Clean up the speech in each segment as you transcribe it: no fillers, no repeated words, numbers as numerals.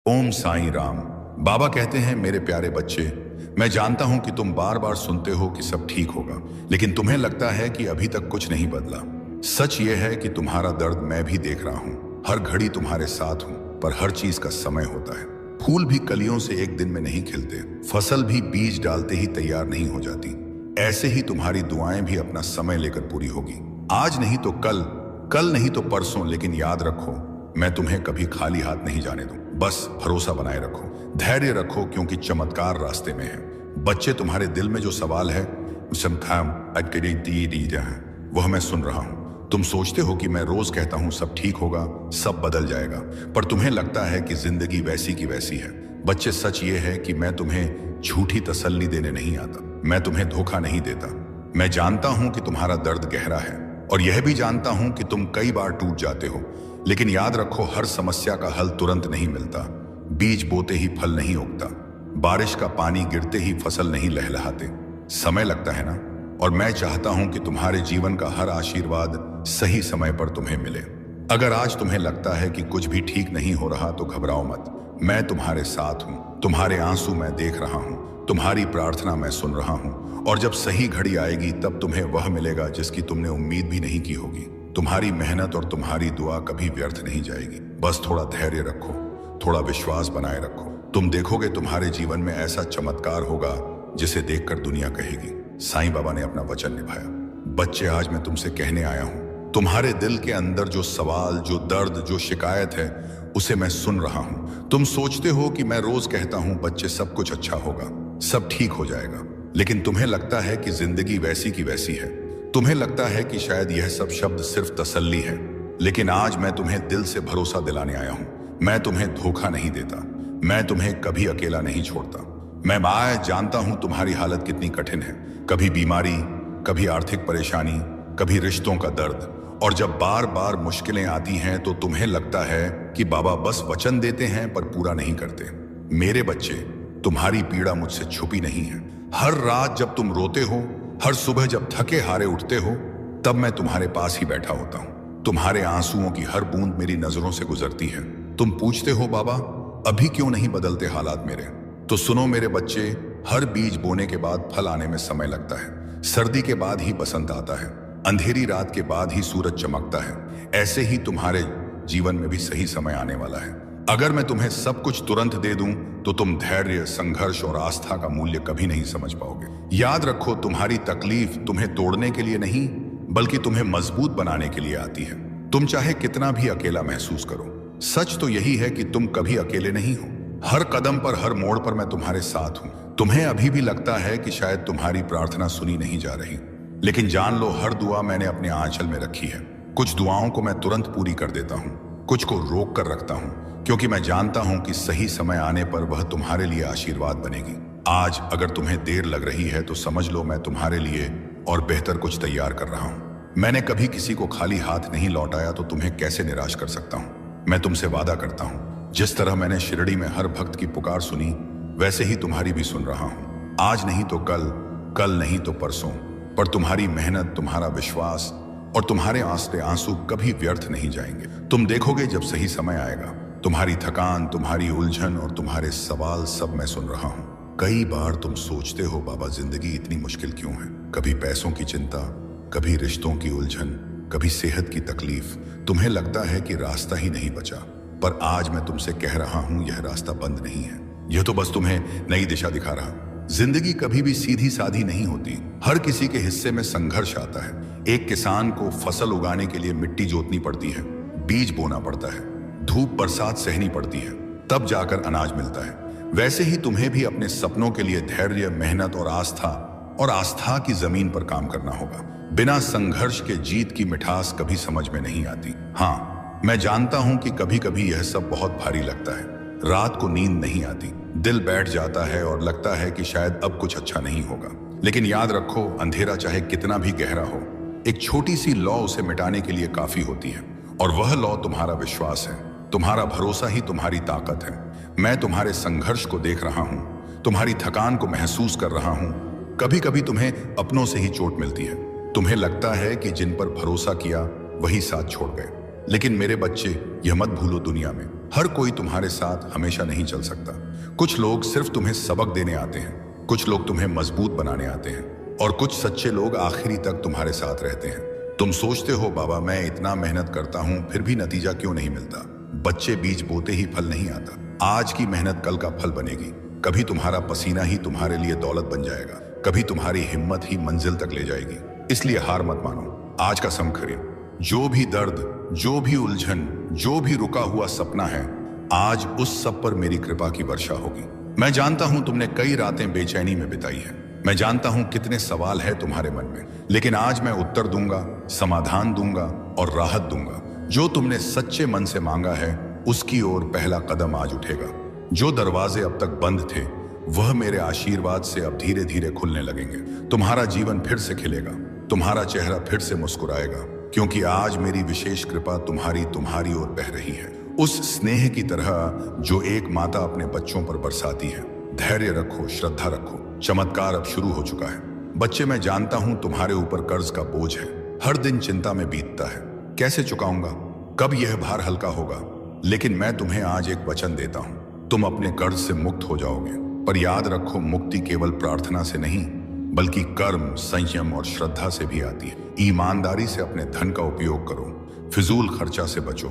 ओम साईं राम। बाबा कहते हैं, मेरे प्यारे बच्चे, मैं जानता हूं कि तुम बार बार सुनते हो कि सब ठीक होगा, लेकिन तुम्हें लगता है कि अभी तक कुछ नहीं बदला। सच यह है कि तुम्हारा दर्द मैं भी देख रहा हूं। हर घड़ी तुम्हारे साथ हूं, पर हर चीज का समय होता है। फूल भी कलियों से एक दिन में नहीं खिलते, फसल भी बीज डालते ही तैयार नहीं हो जाती। ऐसे ही तुम्हारी दुआएं भी अपना समय लेकर पूरी होगी। आज नहीं तो कल, कल नहीं तो परसों, लेकिन याद रखो, मैं तुम्हें कभी खाली हाथ नहीं जाने दूं। बस भरोसा बनाए रखो, धैर्य रखो, क्योंकि चमत्कार रास्ते में है। बच्चे, तुम्हारे दिल में जो सवाल है वह मैं सुन रहा हूं। तुम सोचते हो कि मैं रोज कहता हूं सब ठीक होगा, सब बदल जाएगा, पर तुम्हें लगता है कि जिंदगी वैसी की वैसी है। बच्चे, सच ये है कि मैं तुम्हें झूठी तसल्ली देने नहीं आता। मैं तुम्हें धोखा नहीं देता। मैं जानता हूं कि तुम्हारा दर्द गहरा है, और यह भी जानता हूं कि तुम कई बार टूट जाते हो। लेकिन याद रखो, हर समस्या का हल तुरंत नहीं मिलता। बीज बोते ही फल नहीं उगता, बारिश का पानी गिरते ही फसल नहीं लहलहाते। समय लगता है ना। और मैं चाहता हूं कि तुम्हारे जीवन का हर आशीर्वाद सही समय पर तुम्हें मिले। अगर आज तुम्हें लगता है कि कुछ भी ठीक नहीं हो रहा, तो घबराओ मत। मैं तुम्हारे साथ हूं। तुम्हारे आंसू मैं देख रहा हूं, तुम्हारी प्रार्थना मैं सुन रहा हूं, और जब सही घड़ी आएगी तब तुम्हें वह मिलेगा जिसकी तुमने उम्मीद भी नहीं की होगी। तुम्हारी मेहनत और तुम्हारी दुआ कभी व्यर्थ नहीं जाएगी। बस थोड़ा धैर्य रखो, थोड़ा विश्वास बनाए रखो। तुम देखोगे तुम्हारे जीवन में ऐसा चमत्कार होगा जिसे देखकर दुनिया कहेगी, साईं बाबा ने अपना वचन निभाया। बच्चे, आज मैं तुमसे कहने आया हूं, तुम्हारे दिल के अंदर जो सवाल, जो दर्द, जो शिकायत है, उसे मैं सुन रहा हूं। तुम सोचते हो कि मैं रोज कहता हूं बच्चे सब कुछ अच्छा होगा, सब ठीक हो जाएगा, लेकिन तुम्हें लगता है कि जिंदगी वैसी की वैसी है। तुम्हें लगता है कि शायद यह सब शब्द सिर्फ तसल्ली है, लेकिन आज मैं तुम्हें दिल से भरोसा दिलाने आया हूं। मैं तुम्हें धोखा नहीं देता, मैं तुम्हें कभी अकेला नहीं छोड़ता। मैं जानता हूं तुम्हारी हालत कितनी कठिन है। कभी बीमारी, कभी आर्थिक परेशानी, कभी रिश्तों का दर्द, और जब बार बार मुश्किलें आती हैं तो तुम्हें लगता है कि बाबा बस वचन देते हैं पर पूरा नहीं करते। मेरे बच्चे, तुम्हारी पीड़ा मुझसे छुपी नहीं है। हर रात जब तुम रोते हो, हर सुबह जब थके हारे उठते हो, तब मैं तुम्हारे पास ही बैठा होता हूं। तुम्हारे आंसुओं की हर बूंद मेरी नजरों से गुजरती है। तुम पूछते हो, बाबा अभी क्यों नहीं बदलते हालात मेरे? तो सुनो मेरे बच्चे, हर बीज बोने के बाद फल आने में समय लगता है। सर्दी के बाद ही बसंत आता है, अंधेरी रात के बाद ही सूरज चमकता है। ऐसे ही तुम्हारे जीवन में भी सही समय आने वाला है। अगर मैं तुम्हें सब कुछ तुरंत दे दूं, तो तुम धैर्य, संघर्ष और आस्था का मूल्य कभी नहीं समझ पाओगे। याद रखो, तुम्हारी तकलीफ तुम्हें तोड़ने के लिए नहीं, बल्कि तुम्हें मजबूत बनाने के लिए आती है। तुम चाहे कितना भी अकेला महसूस करो, सच तो यही है कि तुम कभी अकेले नहीं हो। हर कदम पर, हर मोड़ पर मैं तुम्हारे साथ हूं। तुम्हें अभी भी लगता है कि शायद तुम्हारी प्रार्थना सुनी नहीं जा रही, लेकिन जान लो, हर दुआ मैंने अपने आंचल में रखी है। कुछ दुआओं को मैं तुरंत पूरी कर देता हूं, कुछ को रोक कर रखता हूं, क्योंकि मैं जानता हूं कि सही समय आने पर वह तुम्हारे लिए आशीर्वाद बनेगी। आज अगर तुम्हें देर लग रही है तो समझ लो, मैं तुम्हारे लिए और बेहतर कुछ तैयार कर रहा हूं। मैंने कभी किसी को खाली हाथ नहीं लौटाया, तो तुम्हें कैसे निराश कर सकता हूं? मैं तुमसे वादा करता हूं, जिस तरह मैंने शिरडी में हर भक्त की पुकार सुनी, वैसे ही तुम्हारी भी सुन रहा हूं। आज नहीं तो कल, कल नहीं तो परसों, पर तुम्हारी मेहनत, तुम्हारा विश्वास और तुम्हारे आंसू कभी व्यर्थ नहीं जाएंगे। तुम देखोगे जब सही समय आएगा, तुम्हारी थकान, तुम्हारी उलझन और तुम्हारे सवाल सब मैं सुन रहा हूं। कई बार तुम सोचते हो, बाबा जिंदगी इतनी मुश्किल क्यों है? कभी पैसों की चिंता, कभी रिश्तों की उलझन, कभी सेहत की तकलीफ। तुम्हें लगता है कि रास्ता ही नहीं बचा, पर आज मैं तुमसे कह रहा हूं, यह रास्ता बंद नहीं है। यह तो बस तुम्हें नई दिशा दिखा रहा। जिंदगी कभी भी सीधी साधी नहीं होती। हर किसी के हिस्से में संघर्ष आता है। एक किसान को फसल उगाने के लिए मिट्टी जोतनी पड़ती है, बीज बोना पड़ता है, धूप बरसात सहनी पड़ती है, तब जाकर अनाज मिलता है। वैसे ही तुम्हें भी अपने सपनों के लिए धैर्य, मेहनत और आस्था की जमीन पर काम करना होगा। बिना संघर्ष के जीत की मिठास कभी समझ में नहीं आती। हाँ, मैं जानता हूं कि कभी कभी यह सब बहुत भारी लगता है। रात को नींद नहीं आती, दिल बैठ जाता है और लगता है कि शायद अब कुछ अच्छा नहीं होगा। लेकिन याद रखो, अंधेरा चाहे कितना भी गहरा हो, एक छोटी सी लौ उसे मिटाने के लिए काफी होती है, और वह लौ तुम्हारा विश्वास है। तुम्हारा भरोसा ही तुम्हारी ताकत है। मैं तुम्हारे संघर्ष को देख रहा हूं, तुम्हारी थकान को महसूस कर रहा हूं। कभी कभी तुम्हें अपनों से ही चोट मिलती है। तुम्हें लगता है कि जिन पर भरोसा किया वही साथ छोड़ गए, लेकिन मेरे बच्चे, यह मत भूलो, दुनिया में हर कोई तुम्हारे साथ हमेशा नहीं चल सकता। कुछ लोग सिर्फ तुम्हें सबक देने आते हैं, कुछ लोग तुम्हें मजबूत बनाने आते हैं, और कुछ सच्चे लोग आखिरी तक तुम्हारे साथ रहते हैं। तुम सोचते हो बाबा मैं इतना मेहनत करता हूं फिर भी नतीजा क्यों नहीं मिलता। बच्चे बीज बोते ही फल नहीं आता। आज की मेहनत कल का फल बनेगी। कभी तुम्हारा पसीना ही तुम्हारे लिए दौलत बन जाएगा, कभी तुम्हारी हिम्मत ही मंजिल तक ले जाएगी। इसलिए हार मत मानो, आज का सम खरीद। जो भी दर्द, जो भी उलझन, जो भी रुका हुआ सपना है, आज उस सब पर मेरी कृपा की वर्षा होगी। मैं जानता हूं तुमने कई रातें बेचैनी में बिताई है, मैं जानता हूं कितने सवाल है तुम्हारे मन में, लेकिन आज मैं उत्तर दूंगा, समाधान दूंगा और राहत दूंगा। जो तुमने सच्चे मन से मांगा है उसकी ओर पहला कदम आज उठेगा। जो दरवाजे अब तक बंद थे वह मेरे आशीर्वाद से अब धीरे धीरे खुलने लगेंगे। तुम्हारा जीवन फिर से खिलेगा, तुम्हारा चेहरा फिर से मुस्कुराएगा, क्योंकि आज मेरी विशेष कृपा तुम्हारी ओर बह रही है, उस स्नेह की तरह जो एक माता अपने बच्चों पर बरसाती है। धैर्य रखो, श्रद्धा रखो, चमत्कार अब शुरू हो चुका है। बच्चे, मैं जानता हूं तुम्हारे ऊपर कर्ज का बोझ है, हर दिन चिंता में बीतता है, कैसे चुकाऊंगा, कब यह भार हल्का होगा। लेकिन मैं तुम्हें आज एक वचन देता हूं, तुम अपने कर्ज से मुक्त हो जाओगे। पर याद रखो, मुक्ति केवल प्रार्थना से नहीं बल्कि कर्म, संयम और श्रद्धा से भी आती है। ईमानदारी से अपने धन का उपयोग करो, फिजूल खर्चा से बचो,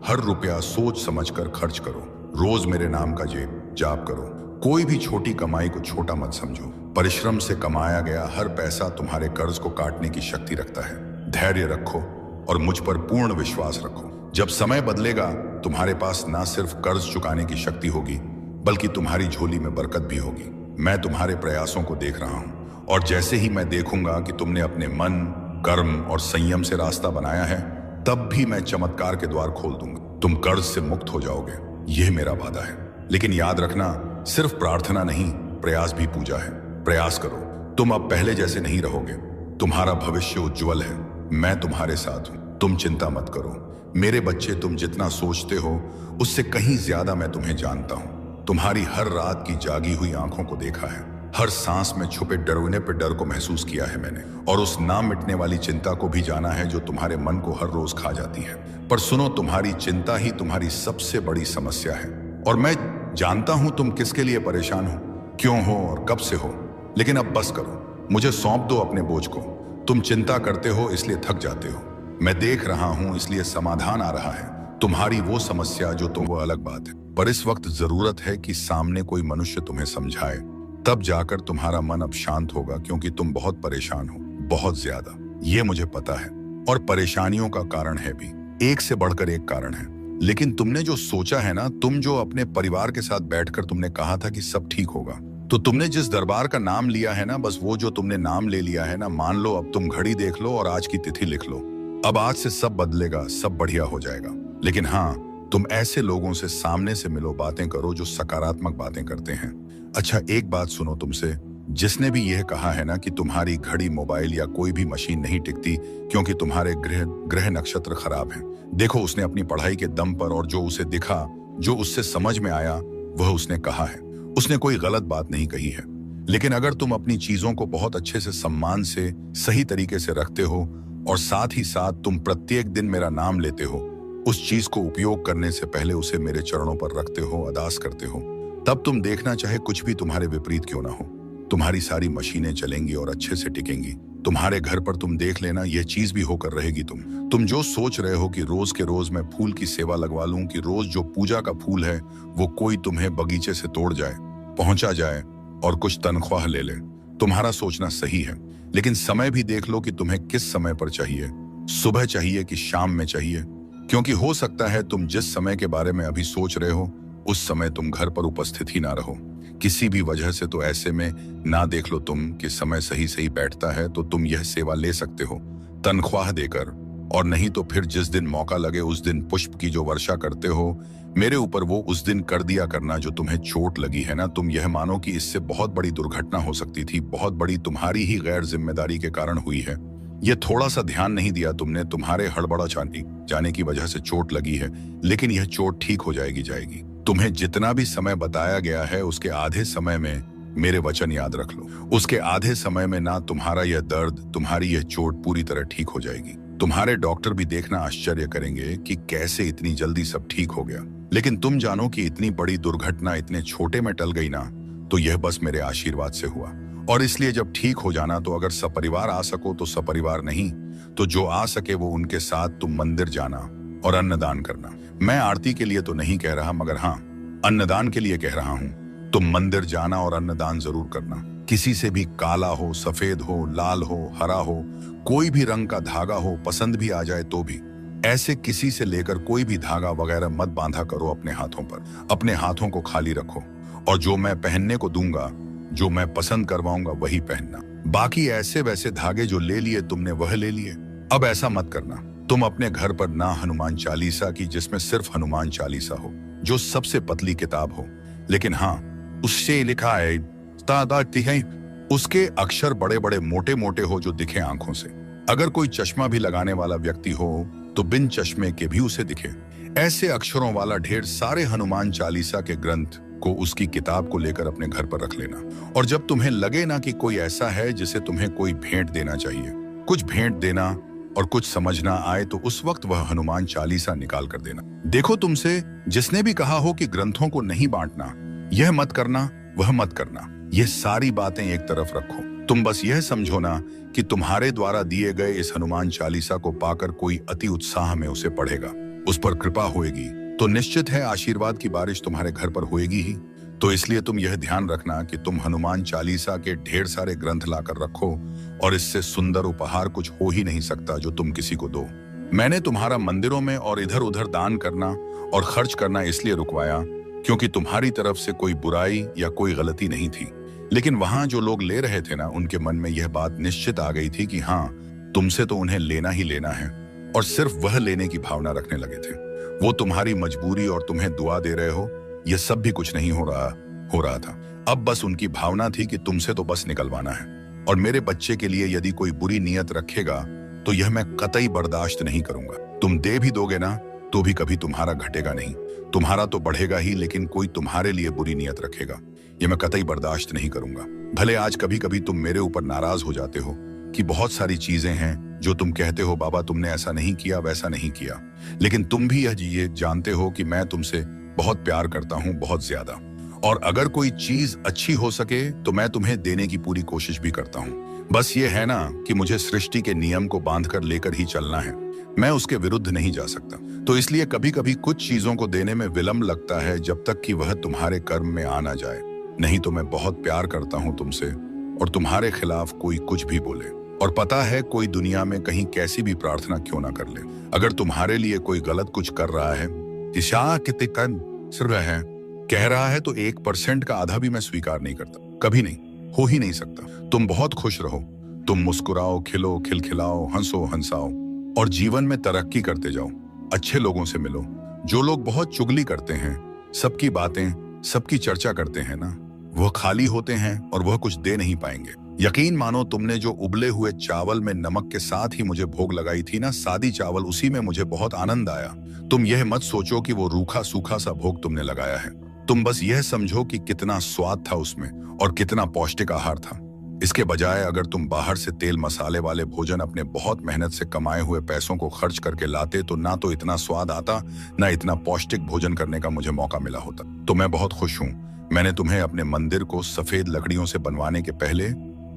हर रुपया सोच समझकर खर्च करो, रोज मेरे नाम का जाप करो। कोई भी छोटी कमाई को छोटा मत समझो। परिश्रम से कमाया गया हर पैसा तुम्हारे कर्ज को काटने की शक्ति रखता है। धैर्य रखो और मुझ पर पूर्ण विश्वास रखो। जब समय बदलेगा तुम्हारे पास ना सिर्फ कर्ज चुकाने की शक्ति होगी बल्कि तुम्हारी झोली में बरकत भी होगी। मैं तुम्हारे प्रयासों को देख रहा हूं, और जैसे ही मैं देखूंगा कि तुमने अपने मन, कर्म और संयम से रास्ता बनाया है, तब भी मैं चमत्कार के द्वार खोल दूंगा। तुम कर्ज से मुक्त हो जाओगे, यह मेरा वादा है। लेकिन याद रखना, सिर्फ प्रार्थना नहीं, प्रयास भी पूजा है। प्रयास करो, तुम अब पहले जैसे नहीं रहोगे, तुम्हारा भविष्य उज्जवल है। मैं तुम्हारे साथ हूं, तुम चिंता मत करो। मेरे बच्चे, तुम जितना सोचते हो उससे कहीं ज्यादा मैं तुम्हें जानता हूं। तुम्हारी हर रात की जागी हुई आंखों को देखा है, हर सांस में छुपे डरने पर डर को महसूस किया है मैंने, और उस ना मिटने वाली चिंता को भी जाना है जो तुम्हारे मन को हर रोज खा जाती है। पर सुनो, तुम्हारी चिंता ही तुम्हारी सबसे बड़ी समस्या है, और मैं जानता हूं तुम किसके लिए परेशान हो, क्यों हो और कब से हो। लेकिन अब बस करो, मुझे सौंप दो अपने बोझ को। तुम चिंता करते हो इसलिए थक जाते हो, मैं देख रहा हूं इसलिए समाधान आ रहा है। तुम्हारी वो समस्या जो तुम, वो अलग बात है, पर इस वक्त जरूरत है कि सामने कोई मनुष्य तुम्हें समझाए, तब जाकर तुम्हारा मन अब शांत होगा, क्योंकि तुम बहुत परेशान हो, बहुत ज्यादा, ये मुझे पता है। और परेशानियों का कारण है भी, एक से बढ़कर एक कारण है। लेकिन तुमने जो सोचा है ना, तुम जो अपने परिवार के साथ बैठकर तुमने कहा था कि सब ठीक होगा, तो तुमने जिस दरबार का नाम लिया है ना, बस वो जो तुमने नाम ले लिया है ना, मान लो अब तुम घड़ी देख लो और आज की तिथि लिख लो। अब आज से सब बदलेगा, सब बढ़िया हो जाएगा। लेकिन हाँ, तुम ऐसे लोगों से सामने से मिलो, बातें करो जो सकारात्मक बातें करते हैं। अच्छा, एक बात सुनो तुमसे, जिसने भी यह कहा है ना कि तुम्हारी घड़ी, मोबाइल या कोई भी मशीन नहीं टिकती क्योंकि तुम्हारे ग्रह नक्षत्र खराब हैं, देखो उसने अपनी पढ़ाई के दम पर और जो उसे दिखा, जो उससे समझ में आया, वह उसने कहा है। उसने कोई गलत बात नहीं कही है। लेकिन अगर तुम अपनी चीजों को बहुत अच्छे से, सम्मान से, सही तरीके से रखते हो और साथ ही साथ तुम प्रत्येक दिन मेरा नाम लेते हो, उस चीज को उपयोग करने से पहले उसे मेरे चरणों पर रखते हो, अरदास करते हो, तब तुम देखना, चाहे कुछ भी तुम्हारे विपरीत क्यों ना हो, तुम्हारी सारी मशीनें चलेंगी और अच्छे से टिकेंगी। तुम्हारे घर पर तुम देख लेना, यह चीज भी होकर रहेगी। तुम जो सोच रहे हो कि रोज के रोज मैं फूल की सेवा लगवा लूं, कि रोज जो पूजा का फूल है वो कोई तुम्हें बगीचे से तोड़ जाए, पहुंचा जाए और कुछ तनख्वाह ले ले, तुम्हारा सोचना सही है। लेकिन समय भी देख लो कि तुम्हें किस समय पर चाहिए, सुबह चाहिए कि शाम में चाहिए, क्योंकि हो सकता है तुम जिस समय के बारे में अभी सोच रहे हो उस समय तुम घर पर उपस्थित ही ना रहो, किसी भी वजह से। तो ऐसे में ना देख लो तुम कि समय सही सही बैठता है तो तुम यह सेवा ले सकते हो तनख्वाह देकर, और नहीं तो फिर जिस दिन मौका लगे उस दिन पुष्प की जो वर्षा करते हो मेरे ऊपर, वो उस दिन कर दिया करना। जो तुम्हें चोट लगी है ना, तुम यह मानो कि इससे बहुत बड़ी दुर्घटना हो सकती थी, बहुत बड़ी, तुम्हारी ही गैर जिम्मेदारी के कारण हुई है। ये थोड़ा सा ध्यान नहीं दिया तुमने, तुम्हारे हड़बड़ा जाने की वजह से चोट लगी है, लेकिन यह चोट ठीक हो जाएगी। तुम्हें जितना भी समय बताया गया है उसके आधे समय में मेरे वचन याद रख लो, उसके आधे समय में ना तुम्हारा यह दर्द, तुम्हारी यह चोट पूरी तरह ठीक हो जाएगी। तुम्हारे डॉक्टर भी देखना आश्चर्य करेंगे कि कैसे इतनी जल्दी सब ठीक हो गया। लेकिन तुम जानो कि इतनी बड़ी दुर्घटना इतने छोटे में टल गई ना, तो यह बस मेरे आशीर्वाद से हुआ। और इसलिए जब ठीक हो जाना तो अगर सपरिवार आ सको तो सपरिवार, नहीं तो जो आ सके वो उनके साथ तुम मंदिर जाना और अन्नदान करना। मैं आरती के लिए तो नहीं कह रहा, मगर हाँ, अन्नदान के लिए कह रहा हूं। तुम मंदिर जाना और अन्नदान जरूर करना। किसी से भी काला हो, सफेद हो, लाल हो, हरा हो, कोई भी रंग का धागा हो, पसंद भी आ जाए तो भी, ऐसे किसी से लेकर कोई भी धागा वगैरह मत बांधा करो अपने हाथों पर। अपने हाथों को खाली रखो और जो मैं पहनने को दूंगा, जो मैं पसंद करवाऊंगा वही पहनना। बाकी ऐसे वैसे धागे जो ले लिए तुमने वह ले लिए। अब ऐसा मत करना। तुम अपने घर पर ना हनुमान चालीसा की, जिसमें सिर्फ हनुमान चालीसा हो, जो सबसे पतली किताब हो, लेकिन हाँ उससे लिखा है उसके अक्षर बड़े बड़े मोटे मोटे हो जो दिखे आंखों से। अगर कोई चश्मा भी लगाने वाला व्यक्ति हो तो बिन चश्मे के भी उसे दिखे। ऐसे अक्षरों वाला ढेर सारे हनुमान चालीसा के ग्रंथ को उसकी किताब को लेकर अपने घर पर रख लेना। और जब तुम्हें लगे ना कि कोई ऐसा है जिसे तुम्हें कोई भेंट देना चाहिए, कुछ भेंट देना और कुछ समझना आए, तो उस वक्त वह हनुमान चालीसा निकाल कर देना। देखो, तुमसे जिसने भी कहा हो कि ग्रंथों को नहीं बांटना, यह मत करना, वह मत करना, ये सारी बातें एक तरफ रखो। तुम बस यह समझो ना कि तुम्हारे द्वारा दिए गए इस हनुमान चालीसा को पाकर कोई अति उत्साह में उसे पढ़ेगा, उस पर कृपा होएगी, तो निश्चित है आशीर्वाद की बारिश तुम्हारे घर पर होएगी ही। तो इसलिए तुम यह ध्यान रखना कि तुम हनुमान चालीसा के ढेर सारे ग्रंथ लाकर रखो, और इससे सुंदर उपहार कुछ हो ही नहीं सकता जो तुम किसी को दो। मैंने तुम्हारा मंदिरों में और इधर उधर दान करना और खर्च करना इसलिए रुकवाया क्योंकि तुम्हारी तरफ से कोई बुराई या कोई गलती नहीं थी। लेकिन वहां जो लोग ले रहे थे ना, उनके मन में यह बात निश्चित आ गई थी कि हाँ, तुमसे तो उन्हें लेना ही लेना है, और सिर्फ वह लेने की भावना रखने लगे थे। वो तुम्हारी मजबूरी और तुम्हें दुआ दे रहे हो, यह सब भी कुछ नहीं हो रहा था। अब बस उनकी भावना थी कि तुमसे तो बस निकलवाना है। और मेरे बच्चे के लिए यदि कोई बुरी नीयत रखेगा तो यह मैं कतई बर्दाश्त नहीं करूंगा। तुम दे भी दोगे ना तो भी कभी तुम्हारा घटेगा नहीं, तुम्हारा तो बढ़ेगा ही, लेकिन कोई तुम्हारे लिए बुरी नीयत रखेगा, यह मैं कतई बर्दाश्त नहीं करूंगा। भले आज कभी कभी तुम मेरे ऊपर नाराज हो जाते हो कि बहुत सारी चीजें हैं जो तुम कहते हो बाबा तुमने ऐसा नहीं किया, वैसा नहीं किया, लेकिन तुम भी ये जानते हो कि मैं तुमसे बहुत प्यार करता हूं, बहुत ज्यादा। और अगर कोई चीज अच्छी हो सके तो मैं तुम्हें देने की पूरी कोशिश भी करता हूं। बस ये है ना कि मुझे सृष्टि के नियम को बांधकर लेकर ही चलना है, मैं उसके विरुद्ध नहीं जा सकता। तो इसलिए कभी कभी कुछ चीजों को देने में विलंब लगता है, जब तक कि वह तुम्हारे कर्म में आ ना जाए। नहीं तो मैं बहुत प्यार करता हूं तुमसे, और तुम्हारे खिलाफ कोई कुछ भी बोले, और पता है कोई दुनिया में कहीं कैसी भी प्रार्थना क्यों ना कर ले, अगर तुम्हारे लिए कोई गलत कुछ कर रहा है, ईशा कितने सिर्फ है कह रहा है, तो 1% का आधा भी मैं स्वीकार नहीं करता, कभी नहीं, हो ही नहीं सकता। तुम बहुत खुश रहो, तुम मुस्कुराओ, खिलो, खिलखिलाओ, हंसो, हंसाओ, और जीवन में तरक्की करते जाओ। अच्छे लोगों से मिलो। जो लोग बहुत चुगली करते हैं, सबकी बातें, सबकी चर्चा करते हैं ना, वह खाली होते हैं और वह कुछ दे नहीं पाएंगे। यकीन मानो, तुमने जो उबले हुए चावल में नमक के साथ ही मुझे भोग लगाई थी ना, सादी चावल, उसी में मुझे बहुत आनंद आया। तुम यह मत सोचो कि वो रूखा सूखा सा भोग तुमने लगाया है, तुम बस यह समझो कि कितना स्वाद था उसमें और कितना पौष्टिक आहार था। इसके बजाय अगर तुम बाहर से तेल मसाले वाले भोजन अपने बहुत मेहनत से कमाए हुए पैसों को खर्च करके लाते, तो ना तो इतना स्वाद आता, ना इतना पौष्टिक भोजन करने का मुझे मौका मिला होता। तो मैं बहुत खुश हूँ। मैंने तुम्हें अपने मंदिर को सफेद लकड़ियों से बनवाने के पहले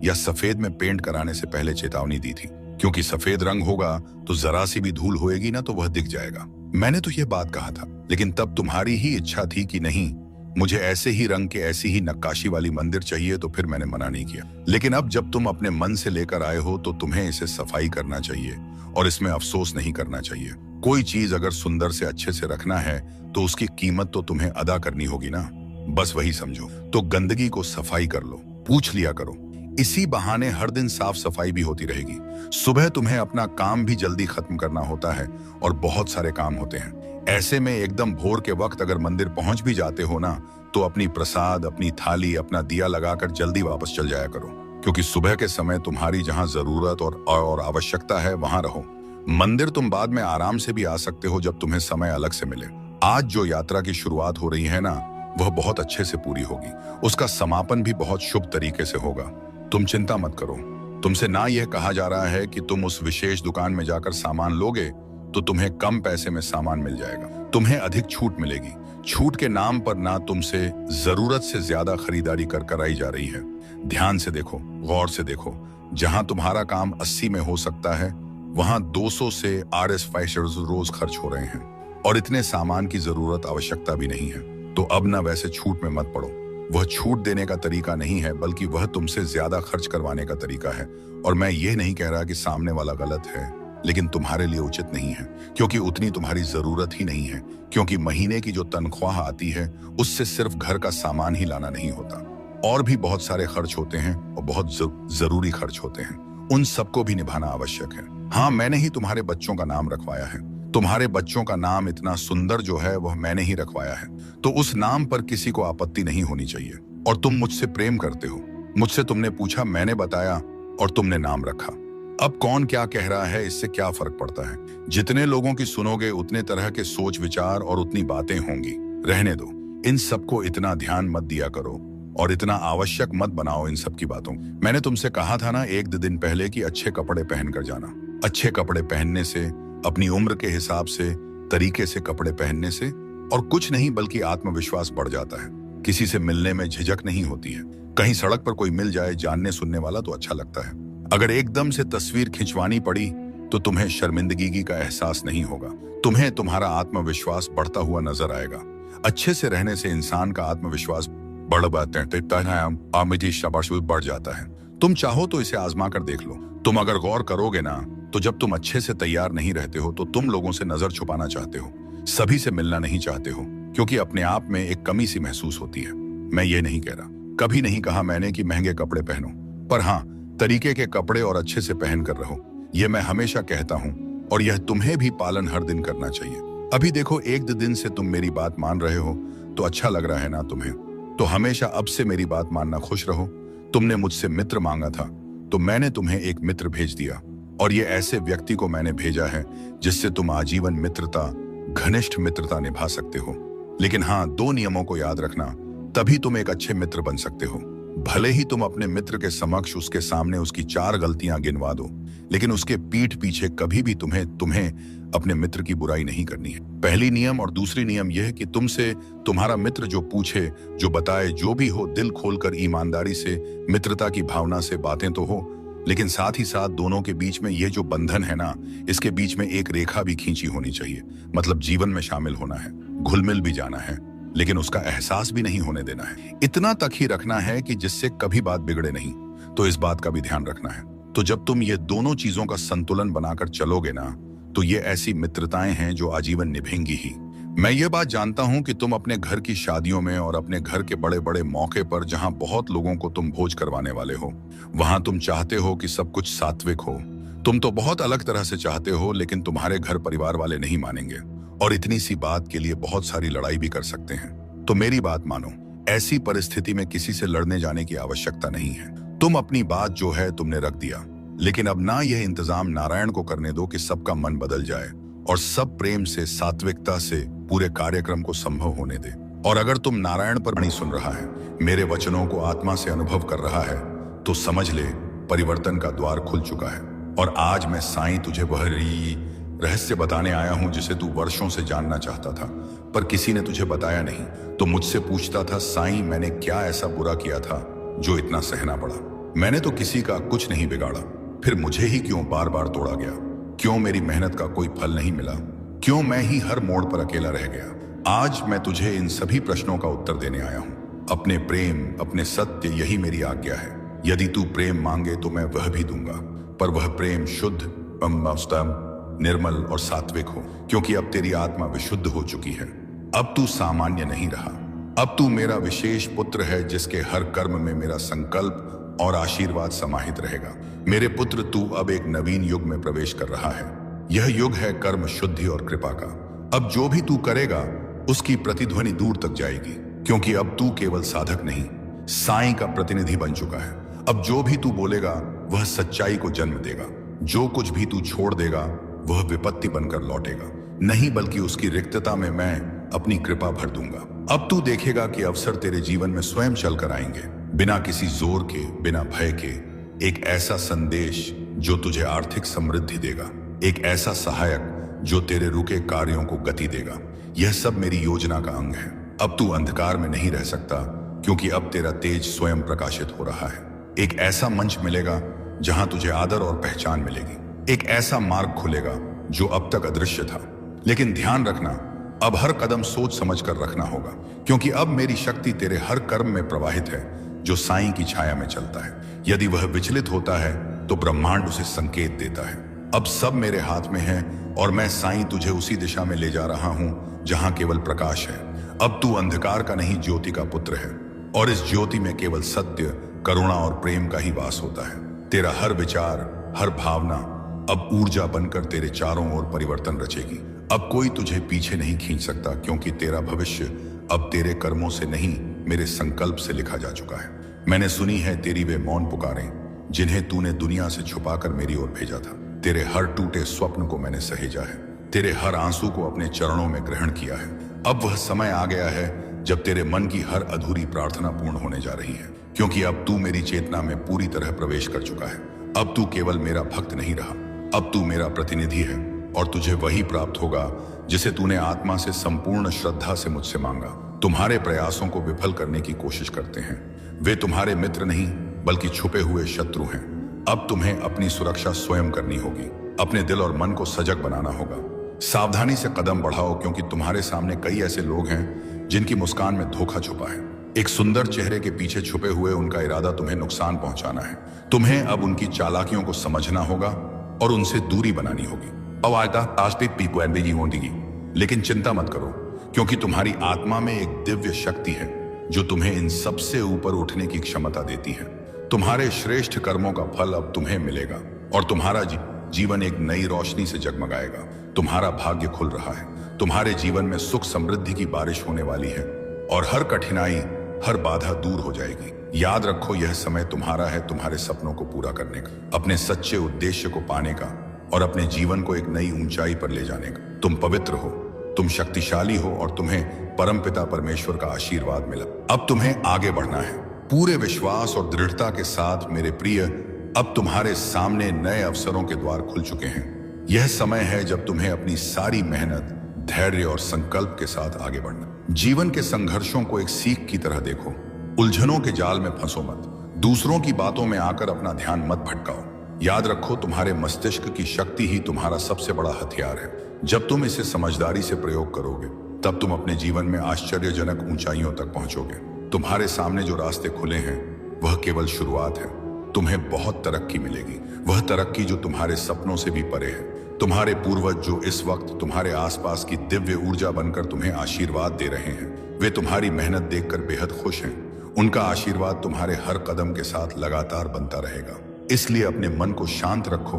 या सफेद में पेंट कराने से पहले चेतावनी दी थी, क्योंकि सफेद रंग होगा तो जरा सी भी धूल होएगी ना तो वह दिख जाएगा। मैंने तो यह बात कहा था, लेकिन तब तुम्हारी ही इच्छा थी कि नहीं, मुझे ऐसे ही रंग के, ऐसी ही नक्काशी वाली मंदिर चाहिए, तो फिर मैंने मना नहीं किया। लेकिन अब जब तुम अपने मन से लेकर आए हो तो तुम्हें इसे सफाई करना चाहिए और इसमें अफसोस नहीं करना चाहिए। कोई चीज अगर सुंदर से अच्छे से रखना है तो उसकी कीमत तो तुम्हें अदा करनी होगी ना, बस वही समझो। तो गंदगी को सफाई कर लो, पूछ लिया करो, इसी बहाने हर दिन साफ सफाई भी होती रहेगी। सुबह तुम्हें अपना काम भी जल्दी खत्म करना होता है और बहुत सारे काम होते हैं। ऐसे में एकदम भोर के वक्त अगर मंदिर पहुंच भी जाते हो ना, तो अपनी प्रसाद, अपनी थाली, अपना दिया लगाकर जल्दी वापस चल जाया करो, क्योंकि सुबह के समय तुम्हारी जहां जरूरत और आवश्यकता है वहां रहो। मंदिर तुम बाद में आराम से भी आ सकते हो जब तुम्हें समय अलग से मिले। आज जो यात्रा की शुरुआत हो रही है ना, वह बहुत अच्छे से पूरी होगी, उसका समापन भी बहुत शुभ तरीके से होगा। तुम चिंता मत करो, तुमसे ना यह कहा जा रहा है कि तुम उस विशेष दुकान में जाकर सामान लोगे तो तुम्हें कम पैसे में सामान मिल जाएगा। तुम्हें अधिक छूट मिलेगी। छूट के नाम पर ना तुमसे जरूरत से ज्यादा खरीदारी कर कराई जा रही है। ध्यान से देखो, गौर से देखो। जहां तुम्हारा काम 80 में हो सकता है, वहां 200 से RS5 रोज खर्च हो रहे हैं और इतने सामान की जरूरत आवश्यकता भी नहीं है। तो अब ना वैसे छूट में मत पड़ो। वह छूट देने का तरीका नहीं है, बल्कि वह तुमसे ज्यादा खर्च करवाने का तरीका है। और मैं ये नहीं कह रहा कि सामने वाला गलत है, लेकिन तुम्हारे लिए उचित नहीं है, क्योंकि उतनी तुम्हारी जरूरत ही नहीं है। क्योंकि महीने की जो तनख्वाह आती है, उससे सिर्फ घर का सामान ही लाना नहीं होता, और भी बहुत सारे खर्च होते हैं और बहुत जरूरी खर्च होते हैं। उन सबको भी निभाना आवश्यक है। हाँ, मैंने ही तुम्हारे बच्चों का नाम रखवाया है। तुम्हारे बच्चों का नाम इतना सुंदर जो है वह मैंने ही रखवाया है, तो उस नाम पर किसी को आपत्ति नहीं होनी चाहिए। और तुम मुझसे प्रेम करते हो। मुझसे तुमने पूछा, मैंने बताया और तुमने नाम रखा। अब कौन क्या कह रहा है, इससे क्या फर्क पड़ता है। जितने लोगों की सुनोगे उतने तरह के सोच विचार और उतनी बातें होंगी। रहने दो। इन सबको इतना ध्यान मत दिया करो और इतना आवश्यक मत बनाओ इन सब की बातों। मैंने तुमसे कहा था ना 1-2 दिन पहले कि अच्छे कपड़े पहन कर जाना। अच्छे कपड़े पहनने से, अपनी उम्र के हिसाब से, तरीके से कपड़े पहनने से और कुछ नहीं बल्कि आत्मविश्वास बढ़ जाता है। किसी से मिलने में झिझक नहीं होती है। कहीं सड़क पर कोई मिल जाए जानने सुनने वाला तो अच्छा लगता है। अगर एकदम से तस्वीर खिंचवानी पड़ी तो तुम्हें शर्मिंदगी का एहसास नहीं होगा। तुम्हें तुम्हारा आत्मविश्वास बढ़ता हुआ नजर आएगा। अच्छे से रहने से इंसान का आत्मविश्वास बढ़ जाता है। तुम चाहो तो इसे आजमा कर देख लो। तुम अगर गौर करोगे ना, तो जब तुम अच्छे से तैयार नहीं रहते हो तो तुम लोगों से नजर छुपाना चाहते हो, सभी से मिलना नहीं चाहते हो, क्योंकि अपने आप में एक कमी सी महसूस होती है। मैं ये नहीं कह रहा, कभी नहीं कहा मैंने कि महंगे कपड़े पहनो, पर हाँ, तरीके के कपड़े और अच्छे से पहन कर रहो। ये मैं हमेशा कहता हूँ और यह तुम्हें भी पालन हर दिन करना चाहिए। अभी देखो, 1-2 दिन से तुम मेरी बात मान रहे हो तो अच्छा लग रहा है ना तुम्हें। तो हमेशा अब से मेरी बात मानना, खुश रहो। तुमने मुझसे मित्र मांगा था तो मैंने तुम्हें एक मित्र भेज दिया, और ये ऐसे व्यक्ति को मैंने भेजा है जिससे तुम आजीवन मित्रता, घनिष्ठ मित्रता निभा सकते हो। लेकिन हाँ, 2 नियमों को याद रखना, तभी तुम एक अच्छे मित्र बन सकते हो। भले ही तुम अपने मित्र के समक्ष उसके सामने उसकी 4 गलतियां गिनवा दो, लेकिन उसके पीठ पीछे कभी भी तुम्हें अपने मित्र की बुराई नहीं करनी है। पहली नियम और दूसरी नियम यह है कि तुमसे तुम्हारा मित्र जो पूछे, जो बताए, जो भी हो, दिल खोलकर ईमानदारी से, मित्रता की भावना से बातें तो हो, लेकिन साथ ही साथ दोनों के बीच में ये जो बंधन है ना, इसके बीच में एक रेखा भी खींची होनी चाहिए। मतलब जीवन में शामिल होना है, घुल मिल भी जाना है, लेकिन उसका एहसास भी नहीं होने देना है। इतना तक ही रखना है कि जिससे कभी बात बिगड़े नहीं। तो इस बात का भी ध्यान रखना है। तो जब तुम ये दोनों चीजों का संतुलन बनाकर चलोगे ना, तो ये ऐसी मित्रताएं हैं जो आजीवन निभेंगी ही। मैं ये बात जानता हूं कि तुम अपने घर की शादियों में और अपने घर के बड़े बड़े मौके पर, जहां बहुत लोगों को तुम भोज करवाने वाले हो, वहां तुम चाहते हो कि सब कुछ सात्विक हो। तुम तो बहुत अलग तरह से चाहते हो, लेकिन तुम्हारे घर परिवार वाले नहीं मानेंगे और इतनी सी बात के लिए बहुत सारी लड़ाई भी कर सकते हैं। तो मेरी बात मानो, ऐसी परिस्थिति में किसी से लड़ने जाने की आवश्यकता नहीं है। तुम अपनी बात जो है तुमने रख दिया, लेकिन अब ना यह इंतजाम नारायण को करने दो कि सबका मन बदल जाए और सब प्रेम से, सात्विकता से पूरे कार्यक्रम को संभव होने दे। और अगर तुम नारायण पर नहीं सुन रहा है, मेरे वचनों को आत्मा से अनुभव कर रहा है, तो समझ ले परिवर्तन का द्वार खुल चुका है। और आज मैं साईं तुझे वह रहस्य बताने आया हूं जिसे तू वर्षों से जानना चाहता था, पर किसी ने तुझे बताया नहीं। तो मुझसे पूछता था, साईं मैंने क्या ऐसा बुरा किया था जो इतना सहना पड़ा। मैंने तो किसी का कुछ नहीं बिगाड़ा, फिर मुझे ही क्यों बार बार तोड़ा गया? क्यों मेरी मेहनत का कोई फल नहीं मिला? क्यों मैं ही हर मोड़ पर अकेला रह गया? आज मैं तुझे इन सभी प्रश्नों का उत्तर देने आया हूं। अपने प्रेम, अपने सत्य, यही मेरी आज्ञा है। यदि तू प्रेम मांगे तो मैं वह भी दूंगा, पर वह प्रेम शुद्ध, निर्मल और सात्विक हो, क्योंकि अब तेरी आत्मा विशुद्ध हो चुकी है। अब तू सामान्य नहीं रहा। अब तू मेरा विशेष पुत्र है, जिसके हर कर्म में मेरा संकल्प और आशीर्वाद समाहित रहेगा। मेरे पुत्र, तू अब एक नवीन युग में प्रवेश कर रहा है। यह युग है कर्म शुद्धि और कृपा का। अब जो भी तू करेगा उसकी प्रतिध्वनि दूर तक जाएगी, क्योंकि अब तू केवल साधक नहीं, साईं का प्रतिनिधि बन चुका है। अब जो भी तू बोलेगा वह सच्चाई को जन्म देगा। जो कुछ भी तू छोड़ देगा वह विपत्ति बनकर लौटेगा, नहीं बल्कि उसकी रिक्तता में मैं अपनी कृपा भर दूंगा। अब तू देखेगा कि अवसर तेरे जीवन में स्वयं चल कर आएंगे, बिना किसी जोर के, बिना भय के, एक ऐसा संदेश जो तुझे आर्थिक समृद्धि देगा, एक ऐसा सहायक जो तेरे रुके कार्यों को गति देगा। यह सब मेरी योजना का अंग है। अब तू अंधकार में नहीं रह सकता, क्योंकि अब तेरा तेज स्वयं प्रकाशित हो रहा है। एक ऐसा मंच मिलेगा जहां तुझे आदर और पहचान मिलेगी। एक ऐसा मार्ग खुलेगा जो अब तक अदृश्य था। लेकिन ध्यान रखना, अब हर कदम सोच समझ कर रखना होगा, क्योंकि अब मेरी शक्ति तेरे हर कर्म में प्रवाहित है जो साईं की छाया में चलता है। यदि वह विचलित होता है तो ब्रह्मांड उसे संकेत देता है। अब सब मेरे हाथ में है और मैं साईं तुझे उसी दिशा में ले जा रहा हूं जहां केवल प्रकाश है। अब तू अंधकार का नहीं, ज्योति का पुत्र है, और इस ज्योति में केवल सत्य, करुणा और प्रेम का ही वास होता है। तेरा हर विचार, हर भावना अब ऊर्जा बनकर तेरे चारों ओर परिवर्तन रचेगी। अब कोई तुझे पीछे नहीं खींच सकता, क्योंकि तेरा भविष्य अब तेरे कर्मों से नहीं, मेरे संकल्प से लिखा जा चुका है। मैंने सुनी है तेरी वे मौन पुकारें जिन्हें तूने दुनिया से छुपाकर मेरी ओर भेजा था। तेरे हर टूटे स्वप्न को मैंने सहेजा है, तेरे हर आंसू को अपने चरणों में ग्रहण किया है। अब वह समय आ गया है जब तेरे मन की हर अधूरी प्रार्थना पूर्ण होने जा रही है, क्योंकि अब तू मेरी चेतना में पूरी तरह प्रवेश कर चुका है। अब तू केवल मेरा भक्त नहीं रहा, अब तू मेरा प्रतिनिधि है, और तुझे वही प्राप्त होगा जिसे तूने आत्मा से संपूर्ण श्रद्धा से मुझसे मांगा। तुम्हारे प्रयासों को विफल करने की कोशिश करते हैं, वे तुम्हारे मित्र नहीं बल्कि छुपे हुए शत्रु हैं। अब तुम्हें अपनी सुरक्षा स्वयं करनी होगी, अपने दिल और मन को सजग बनाना होगा। सावधानी से कदम बढ़ाओ, क्योंकि तुम्हारे सामने कई ऐसे लोग हैं जिनकी मुस्कान में धोखा छुपा है। एक सुंदर चेहरे के पीछे छुपे हुए उनका इरादा तुम्हें नुकसान पहुंचाना है। तुम्हें अब उनकी चालाकियों को समझना होगा और उनसे दूरी बनानी होगी। लेकिन चिंता मत करो, क्योंकि तुम्हारी आत्मा में एक दिव्य शक्ति है जो तुम्हें इन सबसे ऊपर उठने की क्षमता देती है। तुम्हारे श्रेष्ठ कर्मों का फल अब तुम्हें मिलेगा और तुम्हारा जीवन एक नई रोशनी से जगमगाएगा। तुम्हारा भाग्य खुल रहा है, तुम्हारे जीवन में सुख समृद्धि की बारिश होने वाली है और हर कठिनाई, हर बाधा दूर हो जाएगी। याद रखो, यह समय तुम्हारा है तुम्हारे सपनों को पूरा करने का, अपने सच्चे उद्देश्य को पाने का और अपने जीवन को एक नई ऊंचाई पर ले जाने का। तुम पवित्र हो, तुम शक्तिशाली हो और तुम्हें परमपिता परमेश्वर का आशीर्वाद मिला। अब तुम्हें आगे बढ़ना है पूरे विश्वास और दृढ़ता के साथ। मेरे प्रिय, अब तुम्हारे सामने नए अवसरों के द्वार खुल चुके हैं। यह समय है जब तुम्हें अपनी सारी मेहनत, धैर्य और संकल्प के साथ आगे बढ़ना। जीवन के संघर्षों को एक सीख की तरह देखो, उलझनों के जाल में फंसो मत, दूसरों की बातों में आकर अपना ध्यान मत भटकाओ। याद रखो, तुम्हारे मस्तिष्क की शक्ति ही तुम्हारा सबसे बड़ा हथियार है। जब तुम इसे समझदारी से प्रयोग करोगे, तब तुम अपने जीवन में आश्चर्यजनक ऊंचाइयों तक पहुंचोगे। तुम्हारे सामने जो रास्ते खुले हैं वह केवल शुरुआत है। तुम्हें बहुत तरक्की मिलेगी, वह तरक्की जो तुम्हारे सपनों से भी परे है। तुम्हारे पूर्वज जो इस वक्त तुम्हारे आसपास की दिव्य ऊर्जा बनकर तुम्हें आशीर्वाद दे रहे हैं, वे तुम्हारी मेहनत देखकर बेहद खुश हैं। उनका आशीर्वाद तुम्हारे हर कदम के साथ लगातार बनता रहेगा। इसलिए अपने मन को शांत रखो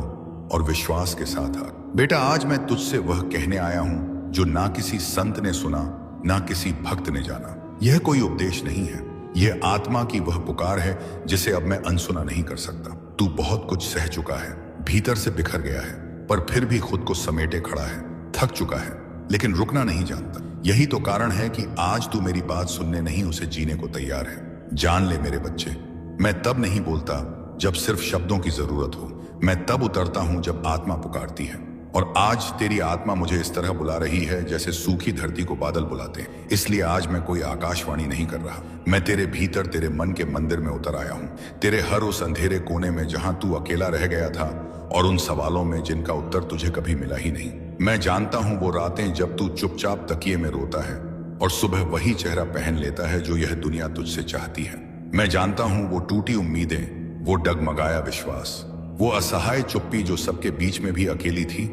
और विश्वास के साथ आ। बेटा, आज मैं तुझसे वह कहने आया हूं जो ना किसी संत ने सुना, ना किसी भक्त ने जाना। यह कोई उपदेश नहीं है, यह आत्मा की वह पुकार है जिसे अब मैं अनसुना नहीं कर सकता। तू बहुत कुछ सह चुका है, भीतर से बिखर गया है, पर फिर भी खुद को समेटे खड़ा है, थक चुका है, लेकिन रुकना नहीं जानता। यही तो कारण है कि आज तू मेरी बात सुनने नहीं, उसे जीने को तैयार है। जान ले मेरे बच्चे, मैं तब नहीं बोलता जब सिर्फ शब्दों की जरूरत हो, मैं तब उतरता हूं जब आत्मा पुकारती है। और आज तेरी आत्मा मुझे इस तरह बुला रही है जैसे सूखी धरती को बादल बुलाते हैं। इसलिए आज मैं कोई आकाशवाणी नहीं कर रहा, मैं तेरे भीतर, तेरे मन के मंदिर में उतर आया हूं। तेरे हर उस अंधेरे कोने में जहां तू अकेला रह गया था, और उन सवालों में जिनका उत्तर तुझे कभी मिला ही नहीं। मैं जानता हूं वो रातें जब तू चुपचाप तकिए में रोता है और सुबह वही चेहरा पहन लेता है जो यह दुनिया तुझसे चाहती है। मैं जानता हूं वो टूटी उम्मीदें, वो डगमगाया विश्वास, वो असहाय चुप्पी जो सबके बीच में भी अकेली थी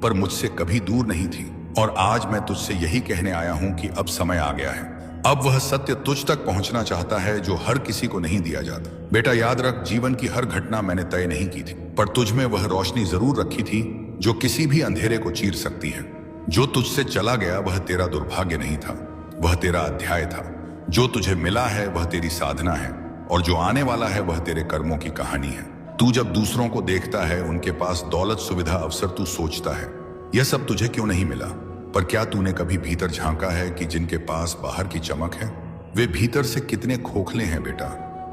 पर मुझसे कभी दूर नहीं थी। और आज मैं तुझसे यही कहने आया हूं कि अब समय आ गया है। अब वह सत्य तुझ तक पहुंचना चाहता है जो हर किसी को नहीं दिया जाता। बेटा, याद रख, जीवन की हर घटना मैंने तय नहीं की थी, पर तुझ में वह रोशनी जरूर रखी थी जो किसी भी अंधेरे को चीर सकती है। जो तुझसे चला गया वह तेरा दुर्भाग्य नहीं था, वह तेरा अध्याय था। जो तुझे मिला है वह तेरी साधना है, और जो आने वाला है वह तेरे कर्मों की कहानी है। तू जब दूसरों को देखता है, उनके पास दौलत, सुविधा, अवसर, तू सोचता है यह सब तुझे क्यों नहीं मिला। पर क्या तूने कभी भीतर झांका है कि जिनके पास बाहर की चमक है वे भीतर से कितने खोखले हैं। बेटा,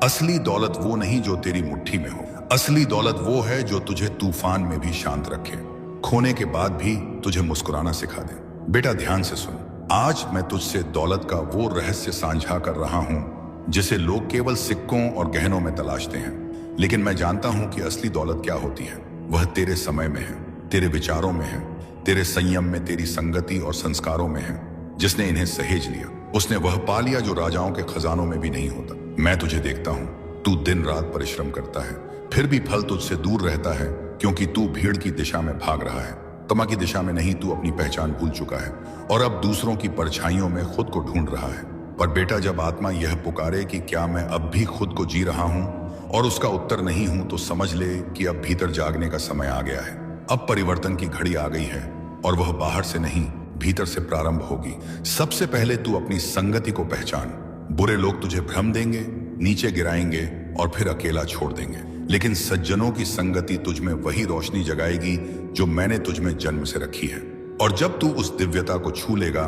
असली दौलत वो नहीं जो तेरी मुट्ठी में हो, असली दौलत वो है जो तुझे तूफान में भी शांत रखे, खोने के बाद भी तुझे मुस्कुराना सिखा दे। बेटा ध्यान से सुन, आज मैं तुझसे दौलत का वो रहस्य साझा कर रहा हूं जिसे लोग केवल सिक्कों और गहनों में तलाशते हैं, लेकिन मैं जानता हूं कि असली दौलत क्या होती है। वह तेरे समय में है, तेरे विचारों में है, तेरे संयम में, तेरी संगति और संस्कारों में है। जिसने इन्हें सहेज लिया उसने वह पा लिया जो राजाओं के खजानों में भी नहीं होता। मैं तुझे देखता हूं, तू दिन रात परिश्रम करता है, फिर भी फल तुझसे दूर रहता है, क्योंकि तू भीड़ की दिशा में भाग रहा है, तमा की दिशा में नहीं। तू अपनी पहचान भूल चुका है और अब दूसरों की परछाइयों में खुद को ढूंढ रहा है। पर बेटा, जब आत्मा यह पुकारे कि क्या मैं अब भी खुद को जी रहा हूं और उसका उत्तर नहीं हूं, तो समझ ले कि अब भीतर जागने का समय आ गया है। अब परिवर्तन की घड़ी आ गई है और वह बाहर से नहीं, भीतर से प्रारंभ होगी। सबसे पहले तू अपनी संगति को पहचान। बुरे लोग तुझे भ्रम देंगे, नीचे गिराएंगे और फिर अकेला छोड़ देंगे, लेकिन सज्जनों की संगति तुझ में वही रोशनी जगाएगी जो मैंने तुझ में जन्म से रखी है। और जब तू उस दिव्यता को छू लेगा,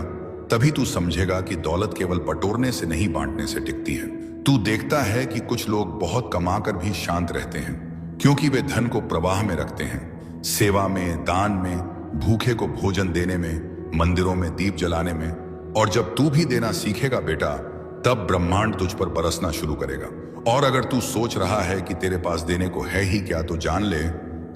तभी तू समझेगा कि दौलत केवल बटोरने से नहीं, बांटने से टिकती है। तू देखता है कि कुछ लोग बहुत कमाकर भी शांत रहते हैं, क्योंकि वे धन को प्रवाह में रखते हैं, सेवा में, दान में, भूखे को भोजन देने में, मंदिरों में दीप जलाने में। और जब तू भी देना सीखेगा बेटा, तब ब्रह्मांड तुझ पर बरसना शुरू करेगा। और अगर तू सोच रहा है कि तेरे पास देने को है ही क्या, तो जान ले,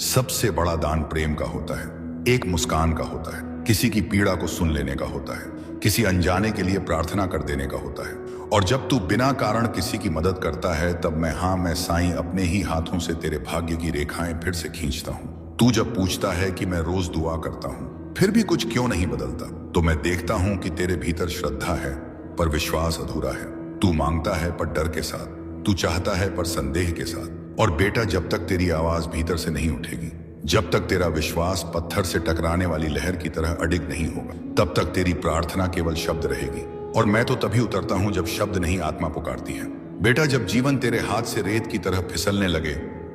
सबसे बड़ा दान प्रेम का होता है, एक मुस्कान का होता है, किसी की पीड़ा को सुन लेने का होता है, किसी अनजाने के लिए प्रार्थना कर देने का होता है। और जब तू बिना कारण किसी की मदद करता है, तब मैं साईं अपने ही हाथों से तेरे भाग्य की रेखाएं फिर से खींचता हूँ। तू जब पूछता है कि मैं रोज दुआ करता हूँ, फिर भी कुछ क्यों नहीं बदलता, तो मैं देखता हूं कि तेरे भीतर श्रद्धा है पर विश्वास अधूरा है। तू मांगता है पर डर के साथ, तू चाहता है पर संदेह के साथ। और बेटा, जब तक तेरी आवाज भीतर से नहीं उठेगी, जब तक तेरा विश्वास पत्थर से टकराने वाली लहर की तरह अडिग नहीं होगा, तब तक तेरी प्रार्थना केवल शब्द रहेगी। और मैं तो तभी उतरता हूं जब शब्द नहीं, आत्मा पुकारती है। बेटा, जब जीवन तेरे हाथ से रेत की तरह फिसलने लगे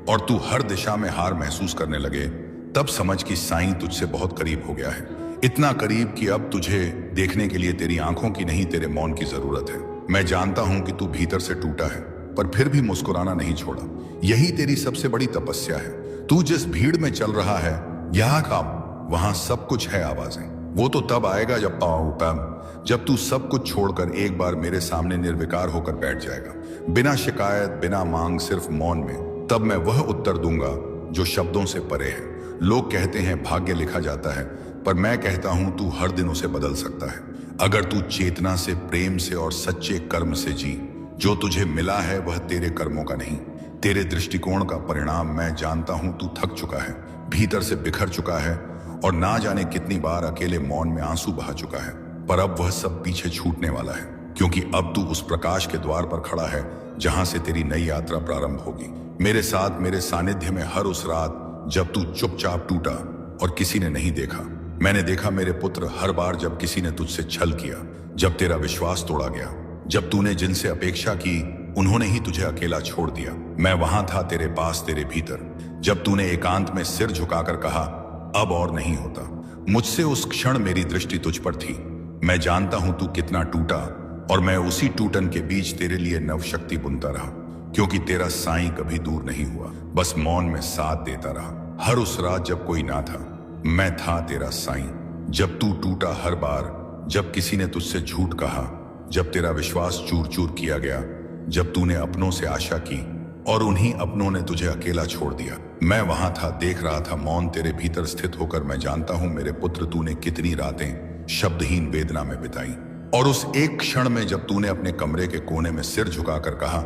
और तू हर दिशा में हार महसूस करने लगे, तब समझ कि साईं तुझसे बहुत करीब हो गया है। इतना करीब कि अब तुझे देखने के लिए तेरी आंखों की नहीं, तेरे मौन की जरूरत है। मैं जानता हूं कि तू भीतर से टूटा है, पर फिर भी मुस्कुराना नहीं छोड़ा। यही तेरी सबसे बड़ी तपस्या है। तू जिस भीड़ में चल रहा है, यहाँ काम, वहां सब कुछ है आवाजें। वो तो तब आएगा जब तू सब कुछ छोड़कर एक बार मेरे सामने निर्विकार होकर बैठ जाएगा, बिना शिकायत, बिना मांग, सिर्फ मौन में। तब मैं वह उत्तर दूंगा जो शब्दों से परे है। लोग कहते हैं भाग्य लिखा जाता है, पर मैं कहता हूं तू हर दिन उसे बदल सकता है, अगर तू चेतना से, प्रेम से और सच्चे कर्म से जी। जो तुझे मिला है वह तेरे कर्मों का नहीं, तेरे दृष्टिकोण का परिणाम। मैं जानता हूं तू थक चुका है, भीतर से बिखर चुका है और ना जाने कितनी बार अकेले मौन में आंसू बहा चुका है, पर अब वह सब पीछे छूटने वाला है, क्योंकि अब तू उस प्रकाश के द्वार पर खड़ा है जहां से तेरी नई यात्रा प्रारंभ होगी। मेरे साथ, मेरे सानिध्य में, हर उस रात जब तू चुपचाप टूटा और किसी ने नहीं देखा। मैंने देखा मेरे पुत्र, हर बार जब किसी ने तुझसे छल किया, जब तेरा विश्वास तोड़ा गया, जब तूने जिनसे अपेक्षा की उन्होंने ही तुझे अकेला छोड़ दिया। मैं वहां था, तेरे पास, तेरे भीतर, जब तूने एकांत में सिर झुकाकर कहा अब और नहीं होता। मुझसे उस क्षण मेरी दृष्टि तुझ पर थी। मैं जानता हूं तू कितना टूटा, और मैं उसी टूटन के बीच तेरे लिए नवशक्ति बुनता रहा, क्योंकि तेरा साईं कभी दूर नहीं हुआ, बस मौन में साथ देता रहा। हर उस रात जब कोई ना था, मैं था तेरा साईं। जब तू टूटा, हर बार जब किसी ने तुझसे झूठ कहा, जब तेरा विश्वास चूर चूर किया गया, जब तूने अपनों से आशा की और उन्हीं अपनों ने तुझे अकेला छोड़ दिया, मैं वहां था, देख रहा था, मौन तेरे भीतर स्थित होकर। मैं जानता हूं मेरे पुत्र, तूने कितनी रातें शब्दहीन वेदना में बिताई, और उस एक क्षण में जब तूने अपने कमरे के कोने में सिर झुकाकर कहा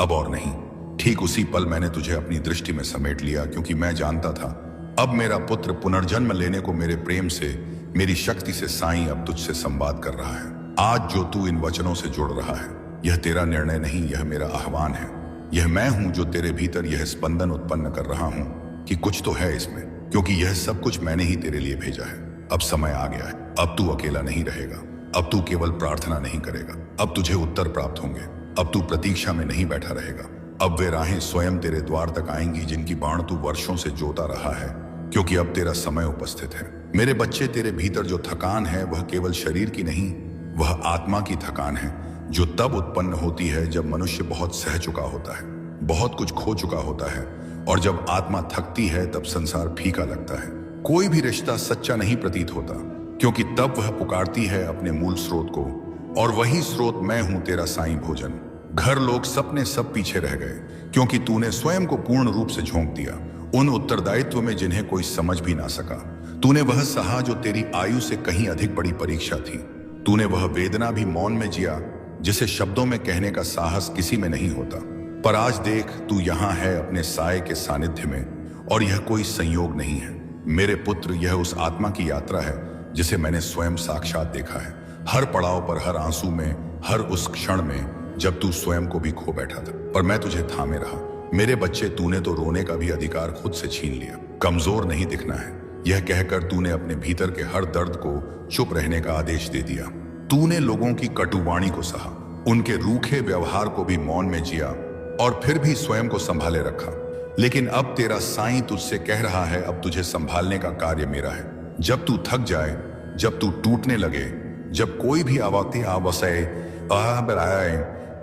अब और नहीं, ठीक उसी पल मैंने तुझे अपनी दृष्टि में समेट लिया, क्योंकि मैं जानता था अब मेरा पुत्र पुनर्जन्म लेने को मेरे प्रेम से, मेरी शक्ति से साईं अब तुझसे संवाद कर रहा है। आज जो तू इन वचनों से जुड़ रहा है, यह तेरा निर्णय नहीं, यह मेरा आह्वान है। यह मैं हूं जो तेरे भीतर यह स्पंदन उत्पन्न कर रहा हूं कि कुछ तो है इसमें, क्योंकि यह सब कुछ मैंने ही तेरे लिए भेजा है। अब समय आ गया है, अब तू अकेला नहीं रहेगा, अब तू केवल प्रार्थना नहीं करेगा, अब तुझे उत्तर प्राप्त होंगे, अब तू प्रतीक्षा में नहीं बैठा रहेगा, अब वे राहें स्वयं तेरे द्वार तक आएंगी जिनकी बाण तू वर्षों से जोता रहा है, क्योंकि अब तेरा समय उपस्थित है। मेरे बच्चे, तेरे भीतर जो थकान है वह केवल शरीर की नहीं, वह आत्मा की थकान है, जो तब उत्पन्न होती है जब मनुष्य बहुत सह चुका होता है, बहुत कुछ खो चुका होता है और जब आत्मा थकती है तब संसार फीका लगता है। कोई भी रिश्ता सच्चा नहीं प्रतीत होता, क्योंकि तब वह पुकारती है अपने मूल स्रोत को, और वही स्रोत मैं हूं, तेरा साईं भोजन। घर, लोग, सपने सब पीछे रह गए, क्योंकि तूने स्वयं को पूर्ण रूप से झोंक दिया उन उत्तरदायित्व में जिन्हें कोई समझ भी ना सका। तूने वह सहा जो तेरी आयु से कहीं अधिक बड़ी परीक्षा थी। तूने वह वेदना भी मौन में जिया जिसे शब्दों में कहने का साहस किसी में नहीं होता। पर आज देख, तू यहाँ है अपने साये के सानिध्य में, और यह कोई संयोग नहीं है मेरे पुत्र, यह उस आत्मा की यात्रा है जिसे मैंने स्वयं साक्षात देखा है। हर पड़ाव पर, हर आंसू में, हर उस क्षण में जब तू स्वयं को भी खो बैठा था, पर मैं तुझे थामे रहा। मेरे बच्चे, तूने तो रोने का भी अधिकार खुद से छीन लिया। कमजोर नहीं दिखना है, यह कहकर तूने अपने भीतर के हर दर्द को चुप रहने का आदेश दे दिया। तूने लोगों की कटुवाणी को सहा, उनके रूखे व्यवहार को भी मौन में जिया, और फिर भी स्वयं को संभाले रखा। लेकिन अब तेरा साईं तुझसे कह रहा है, अब तुझे संभालने का कार्य मेरा है। जब तू थक जाए, जब तू टूटने लगे, जब कोई भी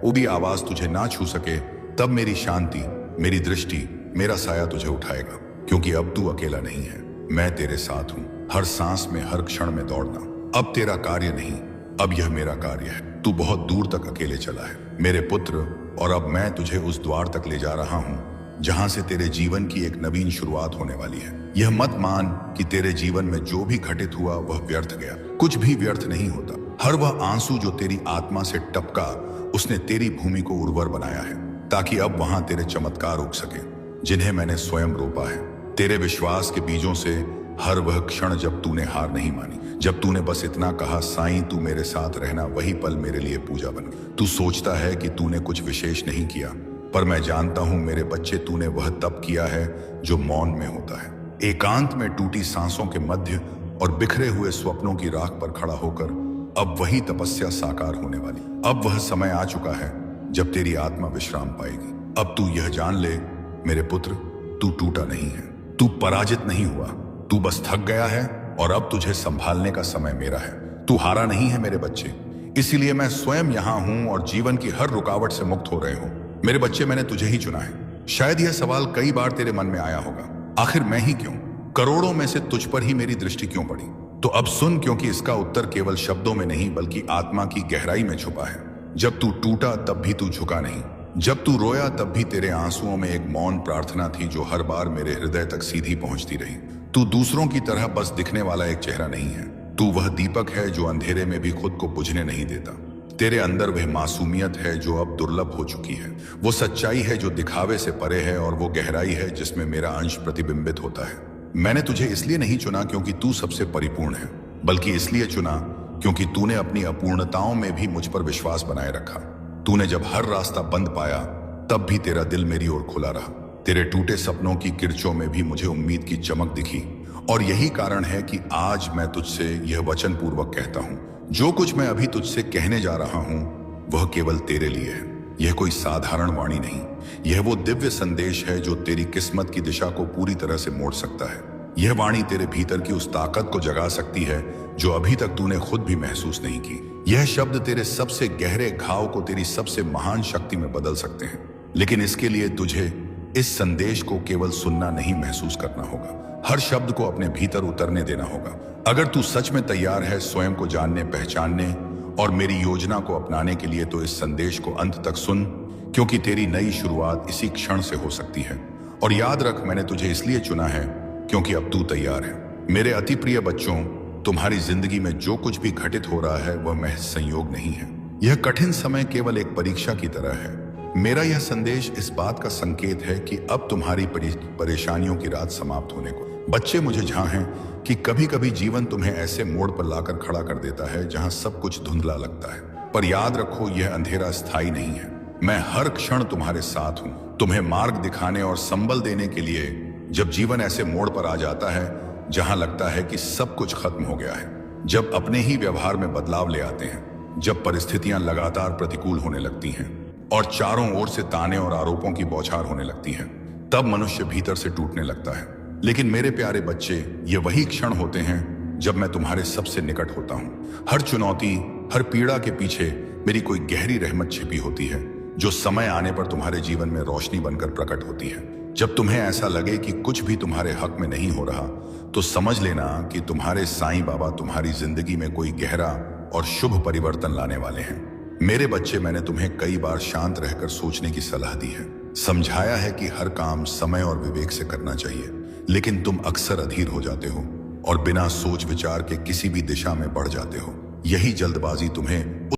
वो भी आवाज तुझे ना छू सके, तब मेरी शांति, मेरी दृष्टि, मेरा साया तुझे उठाएगा। क्योंकि अब तू अकेला नहीं है, मैं तेरे साथ हूं, हर सांस में, हर क्षण में दौड़ना। अब तेरा कार्य नहीं, अब यह मेरा कार्य है। तू बहुत दूर तक अकेले चला है मेरे पुत्र, और अब मैं तुझे उस द्वार तक ले जा रहा हूं जहां से तेरे जीवन की एक नवीन शुरुआत होने वाली है। यह मत मान कि तेरे जीवन में जो भी घटित हुआ वह व्यर्थ गया। कुछ भी व्यर्थ नहीं होता। हर वह आंसू जो तेरी आत्मा से टपका, उसने तेरी भूमि को उर्वर बनाया है, ताकि अब वहां तेरे चमत्कार उग सके जिन्हें मैंने स्वयं रोपा है। तेरे विश्वास के बीजों से हर वह क्षण जब तूने हार नहीं मानी, जब तूने बस इतना कहा, साईं तू मेरे साथ रहना, वही पल मेरे लिए पूजा बन गई। तू सोचता है कि तूने कुछ विशेष नहीं किया, पर मैं जानता हूं मेरे बच्चे, तूने वह तप किया है जो मौन में होता है। एकांत में टूटी सांसों के मध्य और बिखरे हुए स्वप्नों की राख पर खड़ा होकर अब वही तपस्या साकार होने वाली। अब वह समय आ चुका है जब तेरी आत्मा विश्राम पाएगी। अब तू यह जान ले मेरे पुत्र, तू टूटा नहीं है, तू पराजित नहीं हुआ, तू बस थक गया है, और अब तुझे संभालने का समय मेरा है। तू हारा नहीं है मेरे बच्चे, इसीलिए मैं स्वयं यहाँ हूं और जीवन की हर रुकावट से मुक्त हो रहे हो। मेरे बच्चे, मैंने तुझे ही चुना है। शायद यह सवाल कई बार तेरे मन में आया होगा, आखिर मैं ही क्यों? करोड़ों में से तुझ पर ही मेरी दृष्टि क्यों पड़ी? तो अब सुन, क्योंकि इसका उत्तर केवल शब्दों में नहीं बल्कि आत्मा की गहराई में छुपा है। जब तू टूटा तब भी तू झुका नहीं, जब तू रोया तब भी तेरे आंसुओं में एक मौन प्रार्थना थी जो हर बार मेरे हृदय तक सीधी पहुंचती रही। तू दूसरों की तरह बस दिखने वाला एक चेहरा नहीं है, तू वह दीपक है जो अंधेरे में भी खुद को बुझने नहीं देता। तेरे अंदर वह मासूमियत है जो अब दुर्लभ हो चुकी है, वो सच्चाई है जो दिखावे से परे है, और वो गहराई है जिसमें मेरा अंश प्रतिबिंबित होता है। मैंने तुझे इसलिए नहीं चुना क्योंकि तू सबसे परिपूर्ण है, बल्कि इसलिए चुना क्योंकि तूने अपनी अपूर्णताओं में भी मुझ पर विश्वास बनाए रखा। तूने जब हर रास्ता बंद पाया तब भी तेरा दिल मेरी ओर खुला रहा। तेरे टूटे सपनों की किरचों में भी मुझे उम्मीद की चमक दिखी, और यही कारण है कि आज मैं तुझसे यह वचन पूर्वक कहता हूं, जो कुछ मैं अभी तुझसे कहने जा रहा हूं वह केवल तेरे लिए है। यह कोई साधारण वाणी नहीं, यह वो दिव्य संदेश है जो तेरी किस्मत की दिशा को पूरी तरह से मोड़ सकता है। यह वाणी तेरे भीतर की उस ताकत को जगा सकती है जो अभी तक तूने खुद भी महसूस नहीं की। यह शब्द तेरे सबसे गहरे घाव को तेरी सबसे महान शक्ति में बदल सकते हैं, लेकिन इसके लिए तुझे इस संदेश को केवल सुनना नहीं, महसूस करना होगा। हर शब्द को अपने भीतर उतरने देना होगा। अगर तू सच में तैयार है स्वयं को जानने, पहचानने और मेरी योजना को अपनाने के लिए, तो इस संदेश को अंत तक सुन, क्योंकि तेरी नई शुरुआत इसी क्षण से हो सकती है। और याद रख, मैंने तुझे इसलिए चुना है क्योंकि अब तू तैयार है। मेरे अति प्रिय बच्चों, तुम्हारी जिंदगी में जो कुछ भी घटित हो रहा है वह महज संयोग नहीं है। यह कठिन समय केवल एक परीक्षा की तरह है। मेरा यह संदेश इस बात का संकेत है कि अब तुम्हारी परेशानियों की रात समाप्त होने को। बच्चे, मुझे जहां हैं कि कभी कभी जीवन तुम्हें ऐसे मोड़ पर लाकर खड़ा कर देता है जहां सब कुछ धुंधला लगता है, पर याद रखो यह अंधेरा स्थायी नहीं है। मैं हर क्षण तुम्हारे साथ हूं, तुम्हें मार्ग दिखाने और संबल देने के लिए। जब जीवन ऐसे मोड़ पर आ जाता है जहां लगता है कि सब कुछ खत्म हो गया है, जब अपने ही व्यवहार में बदलाव ले आते हैं, जब परिस्थितियां लगातार प्रतिकूल होने लगती हैं और चारों ओर से ताने और आरोपों की बौछार होने लगती है, तब मनुष्य भीतर से टूटने लगता है। लेकिन मेरे प्यारे बच्चे, ये वही क्षण होते हैं जब मैं तुम्हारे सबसे निकट होता हूँ। हर चुनौती, हर पीड़ा के पीछे मेरी कोई गहरी रहमत छिपी होती है, जो समय आने पर तुम्हारे जीवन में रोशनी बनकर प्रकट होती है। जब तुम्हें ऐसा लगे कि कुछ भी तुम्हारे हक में नहीं हो रहा, तो समझ लेना कि तुम्हारे साईं बाबा तुम्हारी जिंदगी में कोई गहरा और शुभ परिवर्तन लाने वाले हैं। मेरे बच्चे, मैंने तुम्हें कई बार शांत रहकर सोचने की सलाह दी है, समझाया है कि हर काम समय और विवेक से करना चाहिए, लेकिन तुम अक्सर अधीर हो जाते हो और बिना सोच विचार के किसी भी दिशा में बढ़ जाते हो। यही जल्दबाजी तुम्हें